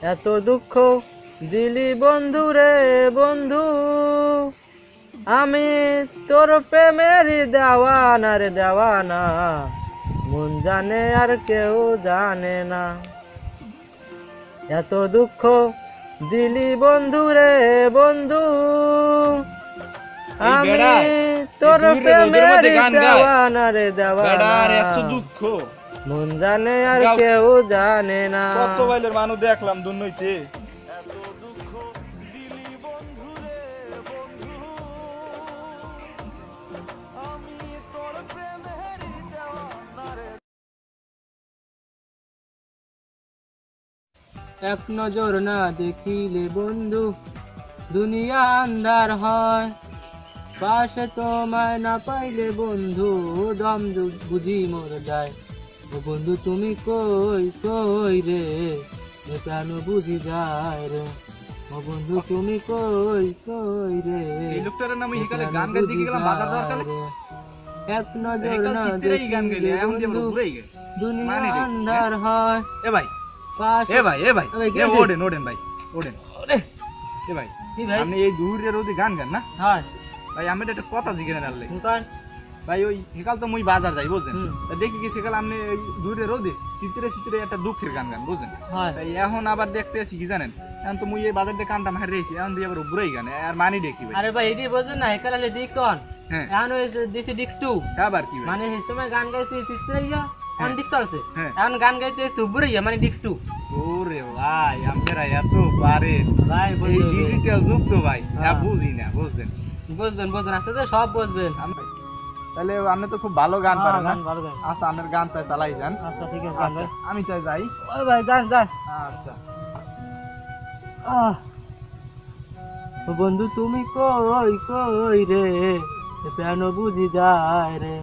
এত দুঃখ দিলি বন্ধু রে বন্ধু, আমি তোর প্রেমের দেওয়ানা রে দেওয়ানা, মন জানে আর কেউ জানে না। এত দুঃখ দিলি বন্ধু রে বন্ধু, আমি তোর প্রেমের দেওয়ানা রে দেওয়ানা, মন জানে আর কেউ জানে না। কত বাইলের মানুষ দেখলাম দুর্নইতে। এক নজর না দেখিলে বন্ধু দুনিয়া আন্ধার হয়, পাশে তোমায় না পাইলে বন্ধু দম বুঝি মর যায়। ও বন্ধু তুমি কই কই রে, এ প্রাণ বুঝি যায় রে। ও বন্ধু তুমি কই কই রে, এই লোকটার নাম হিকালে গান গাইতে গেলাম বাজার যাওয়ার কালে। এক নজর না দেখিলে বন্ধু দুনিয়া আন্ধার হয়। এ ভাই এ ভাই এ ভাই এ ওডেন ওডেন ভাই ওডেন। এ ভাই আপনি এই দূরের রোদে গান গান না? হ্যাঁ ভাই আমি একটা কথা জিজ্ঞেস করলে কারণ ভাই ওই সেকাল তো মুই বাজার যাই বুঝছেন, দেখি কি সেকাল আপনি ওই দূরে রোদে চিত্রে চিত্রে একটা দুঃখের গান গান বুঝছেন। তাই এখন আবার দেখতে আসি কি জানেন, এখন তো মুই এই বাজার দিয়ে কানটা মারি রেখেছি, এখন দিয়ে আবার বুড়াই গান আর মানি দেখি ভাই। আরে ভাই এটি বুঝছেন না, একাল হলে ডিক্স ওয়ান, এখন ওই দিছি ডিক্স টু। আবার কি মানে সেই সময় গান গাইতে চিত্রে ইয়া অন ডিক্স চলছে, এখন গান গাইতে সুবুরে ইয়া মানে ডিক্স টু। ওরে ভাই আমরা এত পারে ভাই এই ডিজিটাল যুগ তো ভাই বুঝি না বুঝছেন। বুঝবেন বুঝবেন আস্তে আস্তে সব বুঝবেন। তাহলে আপনি তো খুব ভালো গান পারেন না? ভালো গান। আচ্ছা আপনার গানটা চালাই যান। আচ্ছা ঠিক আছে ভাই, আমি চাই যাই। ওই ভাই যান যান। আচ্ছা ও বন্ধু তুমি কই কই রে, প্রাণ বুঝি যায় রে।